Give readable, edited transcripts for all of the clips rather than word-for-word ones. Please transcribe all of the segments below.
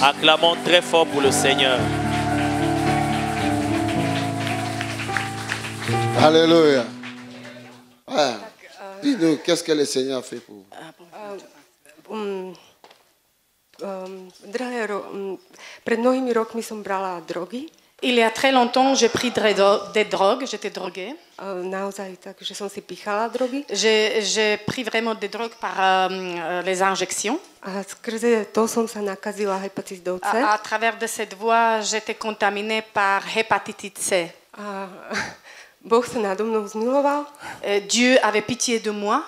Acclamons très fort pour le Seigneur. Alléluia. Ah, dis-nous, qu'est-ce que le Seigneur a fait pour vous? Il y a très longtemps, j'ai pris des drogues, j'étais droguée. J'ai pris vraiment des drogues par les injections. À travers de cette voie, j'étais contaminée par hépatite C. Dieu avait pitié de moi.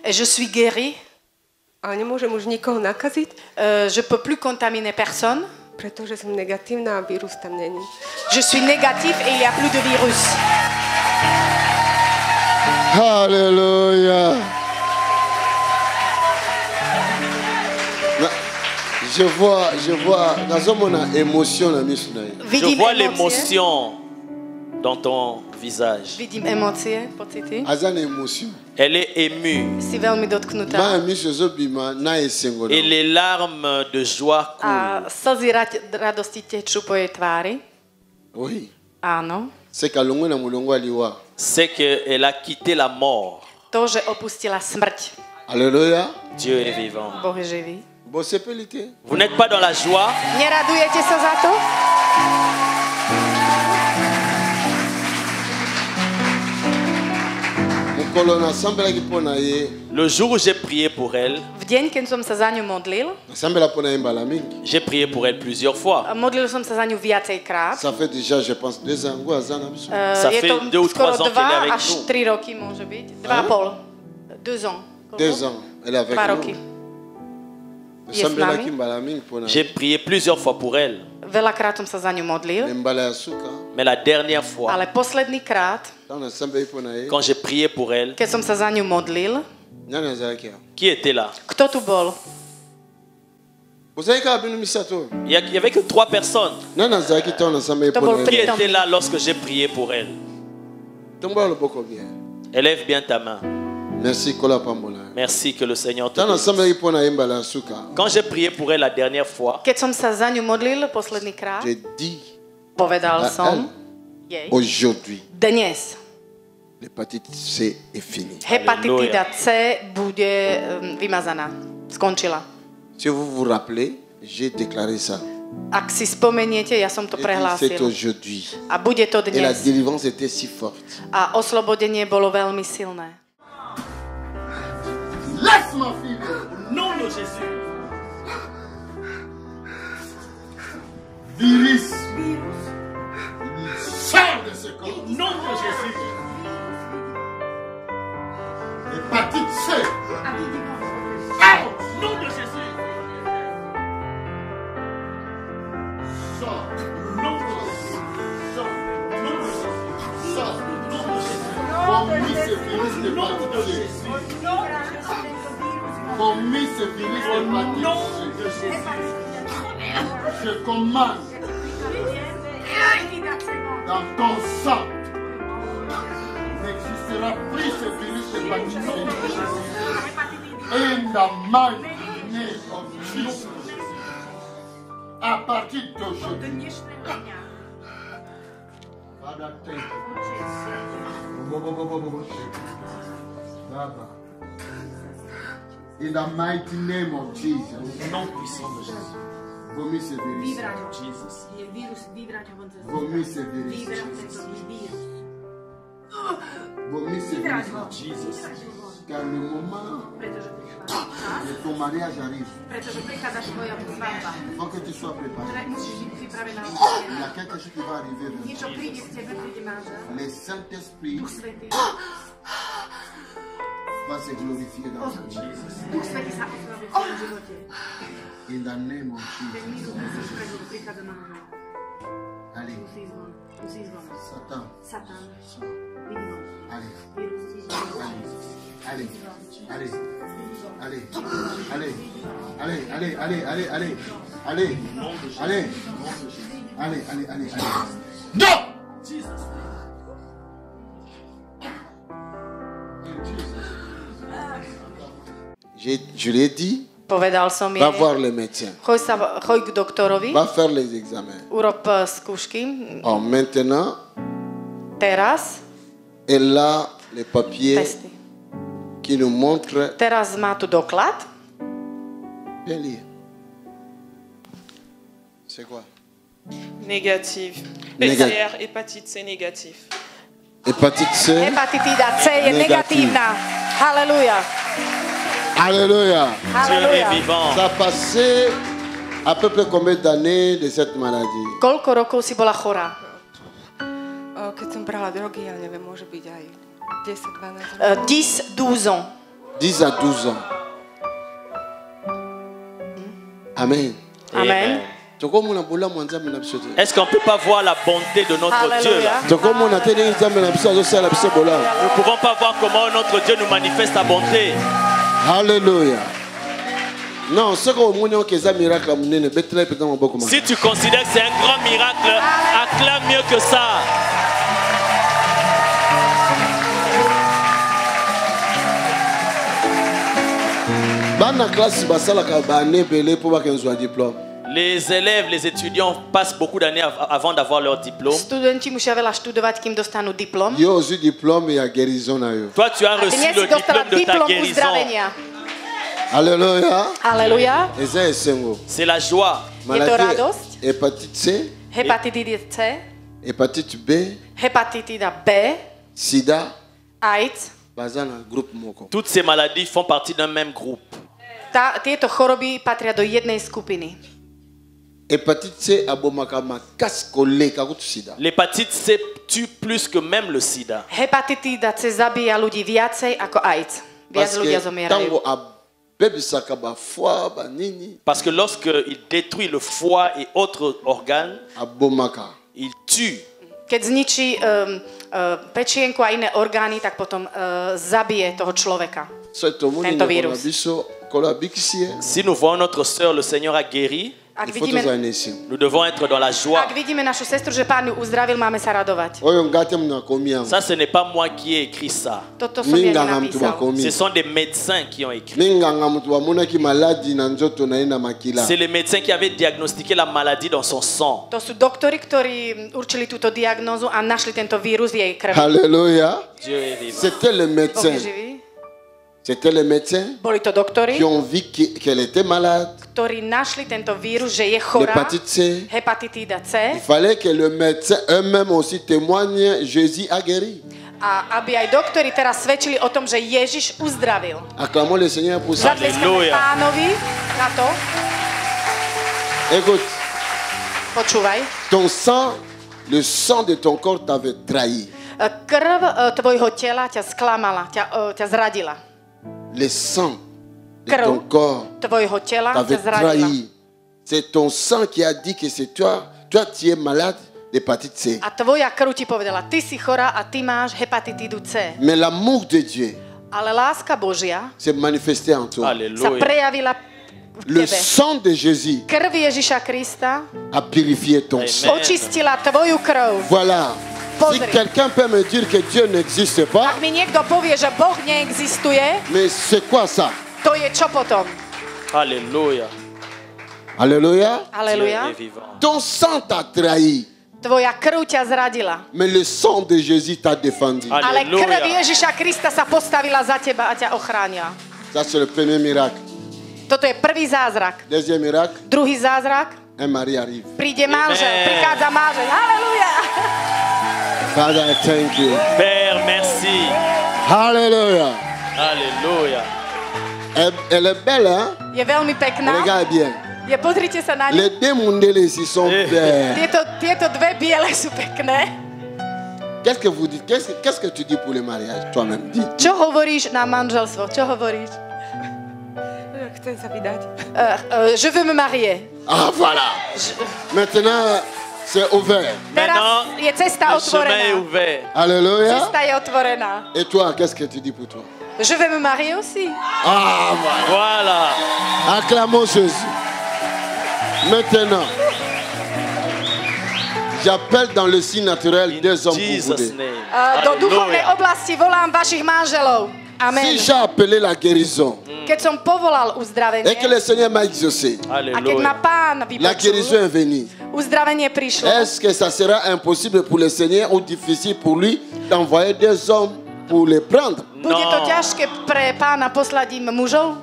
Et je suis guérie. Je ne peux plus contaminer personne. Je suis négative et il n'y a plus de virus. Alléluia. Je vois l'émotion dans ton visage. Elle est émue. Et les larmes de joie coulent. Oui. C'est qu'elle a quitté la mort. Alléluia. Dieu est vivant. Vous n'êtes pas dans la joie? Le jour où j'ai prié pour elle, j'ai prié pour elle plusieurs fois. Ça fait déjà, je pense, 2 ans. Ça fait 2 ou 3 ans qu'elle est avec nous. 2 ans. 2 ans, elle est avec nous. J'ai prié plusieurs fois pour elle. Mais la dernière fois, quand j'ai prié pour elle, qui était là? Il n'y avait que 3 personnes. Qui était là lorsque j'ai prié pour elle? Élève bien ta main. Merci que le Seigneur te bénisse. Quand j'ai prié pour elle la dernière fois, j'ai dit aujourd'hui, l'hépatite C est finie. Si vous vous rappelez, j'ai déclaré ça. C'est aujourd'hui. Et la délivrance était si forte. Laisse ma fille. Au nom de Jésus. Virus. Sors de ce corps. Au nom de Jésus. Hépatite C. Au nom de Jésus. Sors. Au nom de Jésus. Sors. Au nom de Jésus. Sors. Au nom de Jésus. Vommis ce virus de Jésus. Vommis ce virus de Jésus. Je commande dans ton sang n'existera plus ce virus de Jésus. In the mighty name of Jesus. À partir d'aujourd'hui. Father, thank you. In the mighty name of Jesus. Au nom puissant de Jésus. Vomis ce virus. Vomis ce virus. Vomis ce virus. Car le moment de ton mariage arrive. Il faut que tu sois préparé. Il y a quelque chose qui va arriver. Le Saint-Esprit va se glorifier dans ta vie. In the name of Jesus. Allez. Satan. Allez. Allez. Allez. Allez. Allez. Allez. Allez. Allez. Allez. Allez. Allez. Allez. Allez. Allez. Allez. Non! Je lui ai dit, povedal som jej, va voir le médecin. choď k doktorovi, Va faire les examens. urob skúšky. Oh, maintenant, Teraz elle a les papiers testy. qui nous montrent. Teraz má tu doklad. Viens lire. C'est quoi? Négatif. Négatif. PCR, hépatite C négatif. Hépatite C. Hepatitída C je negatívna. Halleluja. Alléluia. Dieu est Halleluja. vivant. Ça a passé à peu près combien d'années de cette maladie? Koľko rokov si bola chorá? Keď som brala drogy, ja neviem, môže byť aj 10, 12 rokov. 10, 12 ans. 10 à 12 ans. Amen. Amen. Est-ce qu'on ne peut pas voir la bonté de notre Dieu là? Halleluja. Nous ne pouvons pas voir comment notre Dieu nous manifeste sa bonté. Alléluia. Non, ce qu'on miracle. Si tu considères que c'est un grand miracle, acclame mieux que ça. Les élèves, les étudiants passent beaucoup d'années avant d'avoir leur diplôme. Studenti musia veľa študovať, kým dostanú diplom. Yo aussi diplôme et à guérison. Toi, tu as reçu Dnes le si dostala diplôme de ta diplom guérison. uzdravenia. Alléluia. Halleluja. C'est la joie. Je to radosť. Hépatite C, Hepatitída C, hépatite B, hepatitída B, sida, AIDS. bazana groupe moko. Toutes ces maladies font partie d'un même groupe. Tieto choroby patria do jednej skupiny. Hépatite C abomaka makasi koleka kutu sida. L'hépatite C tue plus que même le sida. Hepatitída C zabíja ľudí viacej ako AIDS. Viac Parce ľudia que zomierajú. tango abebisaka ba foie ba nini Parce que lorsqu'il détruit le foie et autres organes, abomaka. il tue. Keď zničí pečienku a iné orgány, tak potom zabije toho človeka. Tento vírus. Si nous voyons notre sœur, le Seigneur a guéri, Ak Il faut vidíme, tous aller ici. nous devons être dans la joie. ak vidíme našu sestru, že Pán ju uzdravil, máme sa radovať. Oyo ngate mna komia. Ça, ce n'est pas moi qui ai écrit ça. Toto som ja Minga mtu nenapísal. bakomi. Ce sont des médecins qui ont écrit. Minga mtu wamona ki maladi na nzoto na ina makila. C'est les médecins qui avaient diagnostiqué la maladie dans son sang. To sú doktori, ktorí určili túto diagnózu a našli tento vírus v jej krvi. Alléluia. Dieu est vivant. C'était le Boh médecin. je živý. C'était les médecins Boli to doktori, qui ont vu qu'elle était malade. ktorí našli tento vírus, že je chorá. L'hépatite C. Hepatitída Il C. fallait que le médecin eux-mêmes aussi témoigne Jésus a guéri. A aby aj doktori teraz svedčili o tom, že Ježiš uzdravil. Acclamons le Seigneur pour ça. Zatleskame Alléluia. Pánovi na to. Écoute, Počúvaj. ton sang, le sang de ton corps t'avait trahi. Krv tvojho tela ťa sklamala, ťa zradila. Le sang de Krv ton corps tvojho tela t'avait ťa zradila. trahi. C'est ton sang qui a dit que c'est toi. Toi, tu es malade d'hépatite C. A tvoja krv ti povedala, ty si chorá a ty máš hepatitídu C. Mais l'amour de Dieu Ale láska Božia s'est manifesté en toi. sa Alléluia. prejavila v Le tebe. sang de Jésus Krv Ježiša Krista a purifié ton Amen. sang. očistila tvoju krv. Voilà. Si Pozri. quelqu'un peut me dire que Dieu n'existe pas, Ak mi niekto povie, že Boh neexistuje, mais c'est quoi ça? to je čo potom? Alléluia. Alléluia. Dieu Aleluja. est vivant. Ton sang t'a trahi, Tvoja krv ťa zradila. mais le sang de Jésus t'a défendu. Ale krv Alléluia. Ježiša Krista sa postavila za teba a ťa ochránila. Ça, c'est le premier miracle. Toto je prvý zázrak. Deuxième miracle, Druhý zázrak, un mari arrive. príde manžel, Amen. prichádza manžel. Halleluja. Father, I thank you. Père, merci. Alléluia. Alléluia. Elle est belle, hein? Je veľmi pekná. Regarde bien. Je, pozrite sa na ňu. Les deux mondés ici sont belles. Tieto dve biele sú pekné. Qu'est-ce que vous dites? Qu'est-ce que tu dis pour le mariage? Toi-même, dis. Čo hovoríš na manželstvo? Čo hovoríš? Chcem sa vydať. Je veux me marier. Ah, voilà. Maintenant, c'est ouvert. Teraz Maintenant, je cesta le chemin est otvorená. ouvert. Alléluia. Cesta je otvorená. Et toi, qu'est-ce que tu dis pour toi? Je veux me marier aussi. Ah, voilà. Voilà. Acclamons Jésus. Maintenant, j'appelle dans le signe naturel In deux hommes pour vous Jesus' deux. name. Do duchovnej Alléluia. oblasti volám vašich manželov. Amen. Si j'ai appelé la guérison Keď som povolal uzdravenie et que le Seigneur m'a exaucé, a keď ma Pán la guérison vypočul, est venue. uzdravenie prišlo. Est-ce que ça sera impossible pour le Seigneur ou difficile pour lui d'envoyer des hommes pour les prendre? Bude to ťažké pre Pána poslať im mužov,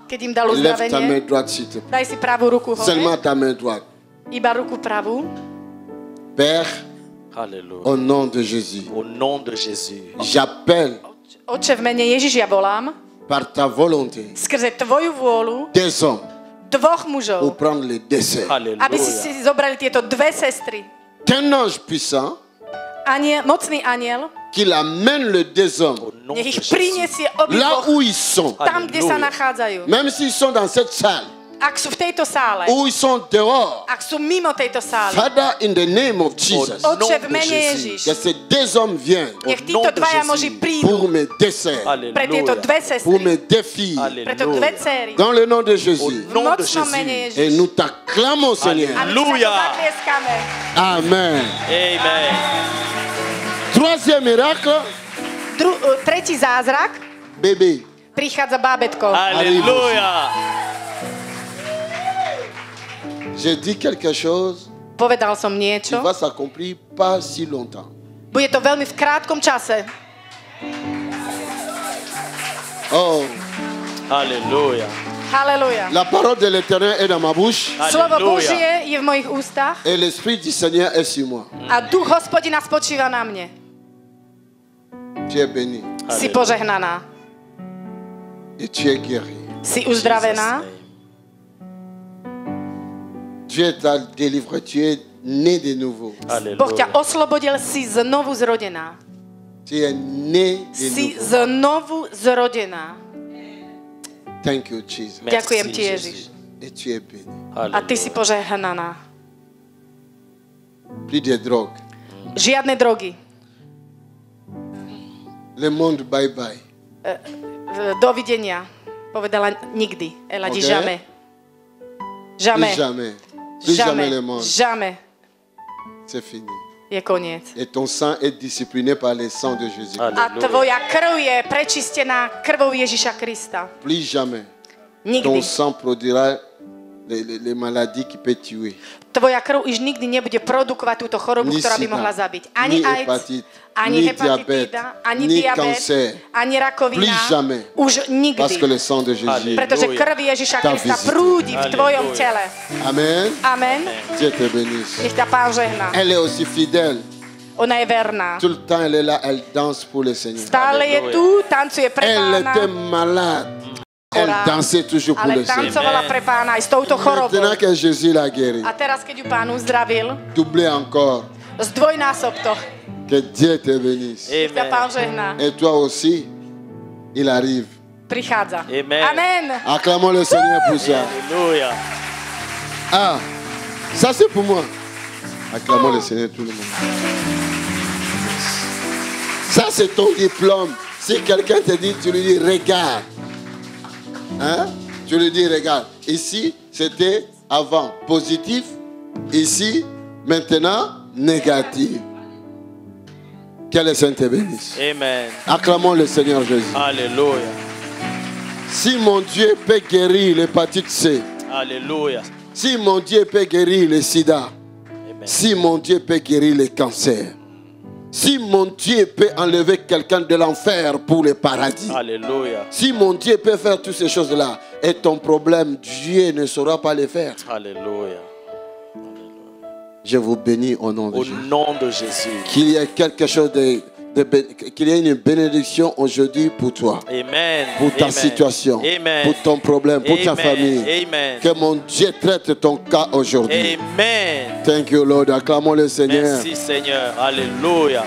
keď im dal Lève ta main uzdravenie? droite, s'il te plaît. Daj si pravú ruku Seulement hore. ta main droite. Iba ruku pravú. Père, Alléluia. au nom de Jésus, Au nom de Jésus. j'appelle Oče, v mene Ježiš ja volám par ta volonté skrze tvoju vôľu des hommes dvoch pour mužov, prendre les décès. aby si Alléluia. zobrali tieto dve sestry. Qu'un ange puissant Mocný aniel, qu'il amène les deux hommes Au nom de nech ich Jésus. prinesie là obidvoch où ils sont, tam, kde sa Alléluia. nachádzajú. même s'ils sont dans cette salle, Ak sú v tejto sále, ou ils sont dehors. ak sú mimo tejto sály, Father, in the name of Jesus, Oče, v nom de mene Jésus. Ježiš, que ces deux hommes viennent nech nom títo de dvaja Jésus. muži prídu pour mes décès, pre tieto Alléluia. dve pour sestry, mes défis, pre to dve Alléluia. céry. dans le nom de Au Jésus. V nom de mocnom mene Jésus. Et Ježiš. nous t'acclamons, Seigneur. A my ti za to Alléluia. zatlieskame. Amen. Amen. Troisième miracle, Tretí zázrak, bébé. prichádza bábätko. Alléluia. J'ai dit quelque chose Povedal som qui niečo. va s'accomplir pas si longtemps. Bude to veľmi v krátkom čase. Oh, Alléluia. Halleluja. la parole de l'Éternel est dans ma bouche Slovo Alléluia. Božie je v mojich ústach et l'Esprit du Seigneur est sur moi. a duch Hospodina spočíva na mne. Tu es béni Si Alléluia. požehnaná. et tu es guéri. Si uzdravená. Dieu t'a délivré, tu es né de nouveau. Boh ťa Alléluia. oslobodil, si znovu zrodená. Tu es né de Si nouveau. znovu zrodená. Thank you, Jesus. Merci, Ďakujem ti, Jésus. Ježiš. Et tu es béni. A ty si požehnaná. Plus de drogue. Žiadne drogy. Le monde, bye bye. Dovidenia. Povedala nikdy. Elle a dit Ok. jamais. Plus Jamais. jamais. Plus jamais le monde. Jamais. C'est fini. Je koniec. Et ton sang est discipliné par le sang de Jésus. A Alléluia. tvoja krv je prečistená krvou Ježiša Krista. Plus jamais. Ton Nikdy. sang produira les maladies qui peuvent tuer. Tvoja krv už nikdy nebude produkovať túto chorobu, Ni ktorá by sida, mohla zabiť. Ani ni AIDS, hepatite, ani ni hepatitída, diabète, ani ni diabet, cancer. ani rakovina. Plus jamais. Už Parce que nikdy. le sang de Jésus. Alléluia. Pretože krv Ježiša Tá Krista visita. prúdi v tvojom Alléluia. tele. Amen. Amen. Dieu te bénisse. Nech ťa Pán žehná. Elle est aussi fidèle. Ona je verná. Tout le temps, elle est là, elle danse pour le Seigneur. Stále je Alléluia. tu, tancuje pre Elle Pána, était malade. Elle chorá, dansait toujours pour ale le Seigneur. tancovala pre Pána aj s touto chorobou. Maintenant que Jésus l'a guéri, A teraz, keď ju Pán uzdravil, doublez encore. zdvojnásob to. Que Dieu te bénisse. Nech ťa Pán Amen. žehná. Et toi aussi, il arrive. Prichádza. Amen. Amen. Acclamons le Seigneur pour ça. Alléluia. Ah, ça c'est pour moi. Acclamons le Seigneur tout le monde. Ça c'est ton diplôme. Si quelqu'un te dit, tu lui dis regarde. Hein? Tu lui dis regarde. Ici, c'était avant positif. Ici, maintenant, négatif. Que le Seigneur te bénisse. Amen. Acclamons le Seigneur Jésus. Alléluia. Si mon Dieu peut guérir l'hépatite C, Alléluia. si mon Dieu peut guérir le sida, Amen. si mon Dieu peut guérir le cancer, si mon Dieu peut enlever quelqu'un de l'enfer pour le paradis, Alléluia. si mon Dieu peut faire toutes ces choses-là, et ton problème, Dieu ne saura pas le faire. Alléluia. Je vous bénis au nom de Au Jésus. nom de Jésus. Qu'il y ait quelque chose qu'il y ait une bénédiction aujourd'hui pour toi, Amen. pour ta Amen. situation, Amen. pour ton problème, pour ta Amen. famille. Amen. Que mon Dieu traite ton cas aujourd'hui. Amen. Thank you, Lord. Acclamons le Seigneur. Merci Seigneur. Alléluia.